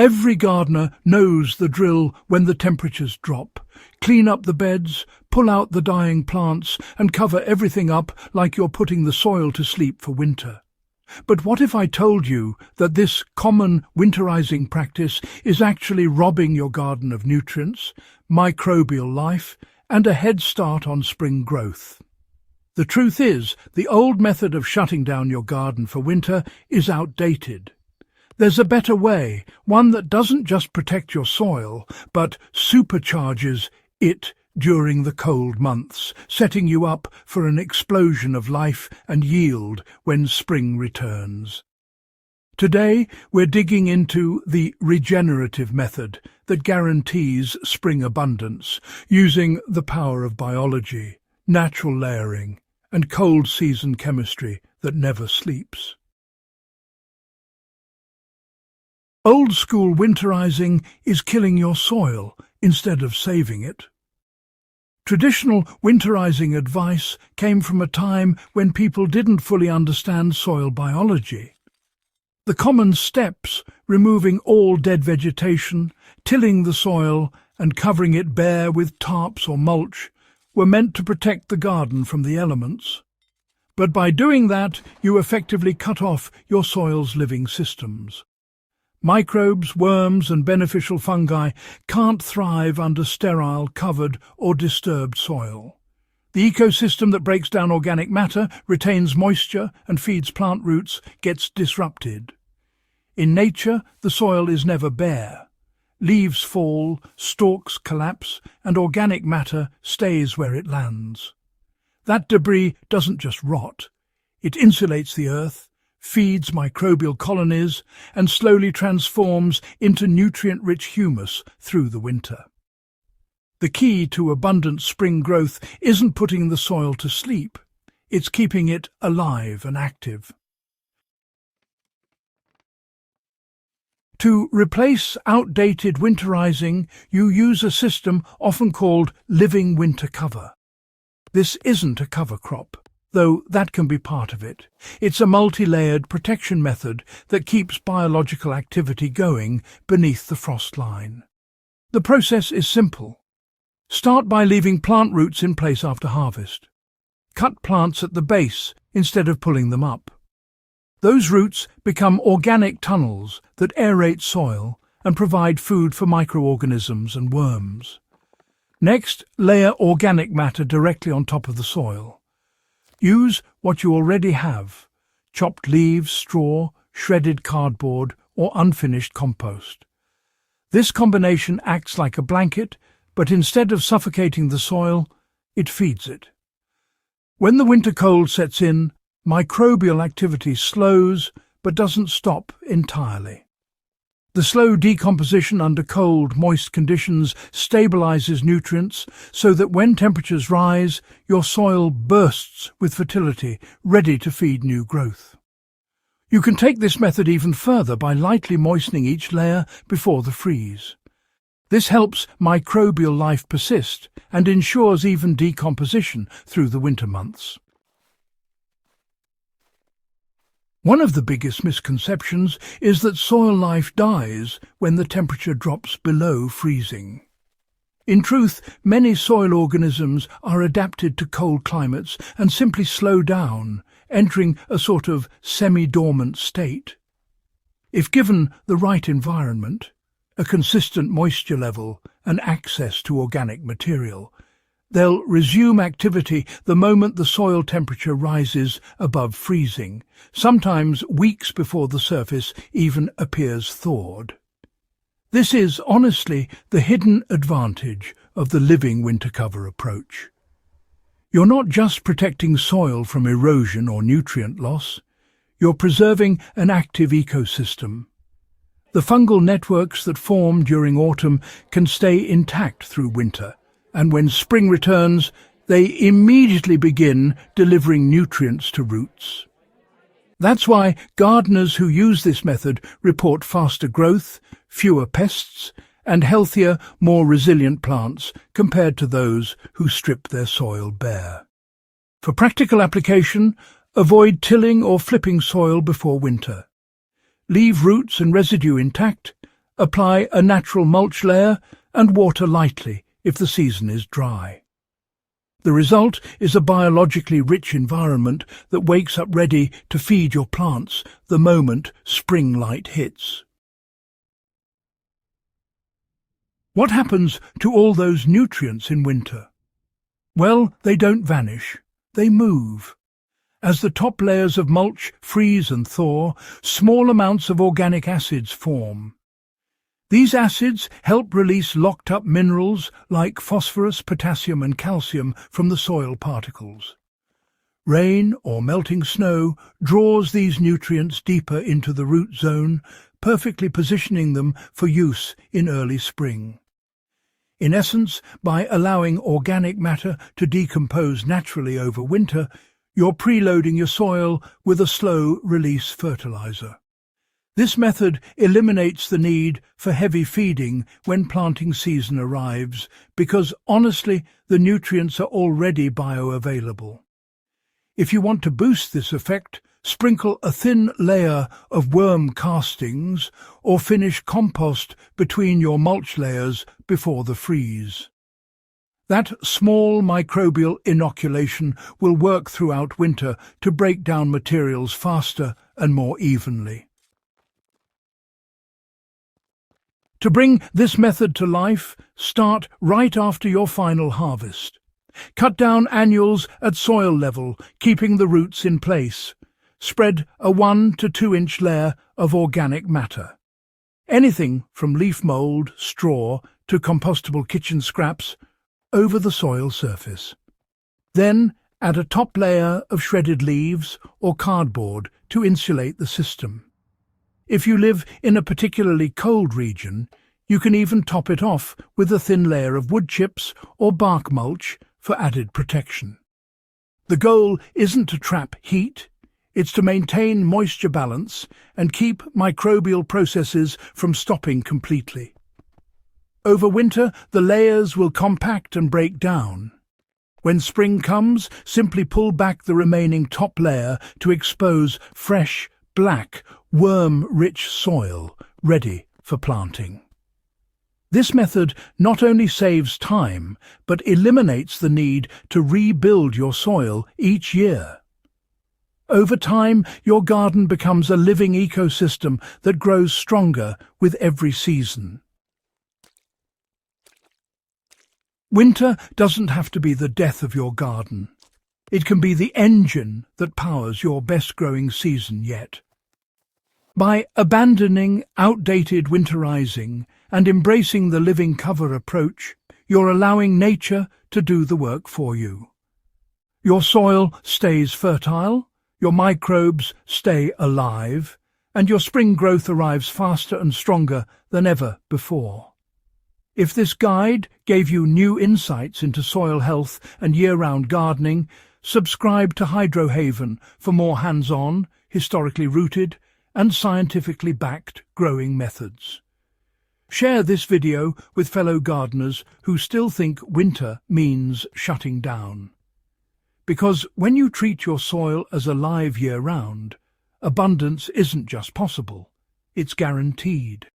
Every gardener knows the drill when the temperatures drop. Clean up the beds, pull out the dying plants, and cover everything up like you're putting the soil to sleep for winter. But what if I told you that this common winterizing practice is actually robbing your garden of nutrients, microbial life, and a head start on spring growth? The truth is, the old method of shutting down your garden for winter is outdated. There's a better way, one that doesn't just protect your soil, but supercharges it during the cold months, setting you up for an explosion of life and yield when spring returns. Today, we're digging into the regenerative method that guarantees spring abundance, using the power of biology, natural layering, and cold season chemistry that never sleeps. Old-school winterizing is killing your soil instead of saving it. Traditional winterizing advice came from a time when people didn't fully understand soil biology. The common steps, removing all dead vegetation, tilling the soil, and covering it bare with tarps or mulch, were meant to protect the garden from the elements. But by doing that, you effectively cut off your soil's living systems. Microbes, worms and beneficial fungi can't thrive under sterile, covered or disturbed soil. The ecosystem that breaks down organic matter, retains moisture and feeds plant roots gets disrupted. In nature, the soil is never bare. Leaves fall, stalks collapse, and organic matter stays where it lands. That debris doesn't just rot. It insulates the earth, feeds microbial colonies, and slowly transforms into nutrient-rich humus through the winter. The key to abundant spring growth isn't putting the soil to sleep, it's keeping it alive and active. To replace outdated winterizing, you use a system often called living winter cover. This isn't a cover crop, though that can be part of it. It's a multi-layered protection method that keeps biological activity going beneath the frost line. The process is simple. Start by leaving plant roots in place after harvest. Cut plants at the base instead of pulling them up. Those roots become organic tunnels that aerate soil and provide food for microorganisms and worms. Next, layer organic matter directly on top of the soil. Use what you already have: chopped leaves, straw, shredded cardboard, or unfinished compost. This combination acts like a blanket, but instead of suffocating the soil, it feeds it. When the winter cold sets in, microbial activity slows but doesn't stop entirely. The slow decomposition under cold, moist conditions stabilizes nutrients so that when temperatures rise, your soil bursts with fertility, ready to feed new growth. You can take this method even further by lightly moistening each layer before the freeze. This helps microbial life persist and ensures even decomposition through the winter months. One of the biggest misconceptions is that soil life dies when the temperature drops below freezing. In truth, many soil organisms are adapted to cold climates and simply slow down, entering a sort of semi-dormant state. If given the right environment, a consistent moisture level and access to organic material, they'll resume activity the moment the soil temperature rises above freezing, sometimes weeks before the surface even appears thawed. This is, honestly, the hidden advantage of the living winter cover approach. You're not just protecting soil from erosion or nutrient loss, you're preserving an active ecosystem. The fungal networks that form during autumn can stay intact through winter, and when spring returns, they immediately begin delivering nutrients to roots. That's why gardeners who use this method report faster growth, fewer pests, and healthier, more resilient plants compared to those who strip their soil bare. For practical application, avoid tilling or flipping soil before winter. Leave roots and residue intact, Apply a natural mulch layer and water lightly if the season is dry. The result is a biologically rich environment that wakes up ready to feed your plants the moment spring light hits. What happens to all those nutrients in winter? Well, they don't vanish, they move. As the top layers of mulch freeze and thaw, small amounts of organic acids form. These acids help release locked-up minerals like phosphorus, potassium and calcium from the soil particles. Rain or melting snow draws these nutrients deeper into the root zone, perfectly positioning them for use in early spring. In essence, by allowing organic matter to decompose naturally over winter, you're preloading your soil with a slow-release fertilizer. This method eliminates the need for heavy feeding when planting season arrives because, honestly, the nutrients are already bioavailable. If you want to boost this effect, sprinkle a thin layer of worm castings or finish compost between your mulch layers before the freeze. That small microbial inoculation will work throughout winter to break down materials faster and more evenly. To bring this method to life, start right after your final harvest. Cut down annuals at soil level, keeping the roots in place. Spread a 1 to 2 inch layer of organic matter. Anything from leaf mold, straw to compostable kitchen scraps over the soil surface. Then add a top layer of shredded leaves or cardboard to insulate the system. If you live in a particularly cold region, you can even top it off with a thin layer of wood chips or bark mulch for added protection. The goal isn't to trap heat, it's to maintain moisture balance and keep microbial processes from stopping completely. Over winter, the layers will compact and break down. When spring comes, simply pull back the remaining top layer to expose fresh, black, worm-rich soil ready for planting. This method not only saves time, but eliminates the need to rebuild your soil each year. Over time, your garden becomes a living ecosystem that grows stronger with every season. Winter doesn't have to be the death of your garden. It can be the engine that powers your best-growing season yet. By abandoning outdated winterizing and embracing the living cover approach, you're allowing nature to do the work for you. Your soil stays fertile, your microbes stay alive, and your spring growth arrives faster and stronger than ever before. If this guide gave you new insights into soil health and year-round gardening, subscribe to Hydrohaven for more hands-on, historically rooted, and scientifically backed growing methods. Share this video with fellow gardeners who still think winter means shutting down. Because when you treat your soil as alive year-round, abundance isn't just possible, it's guaranteed.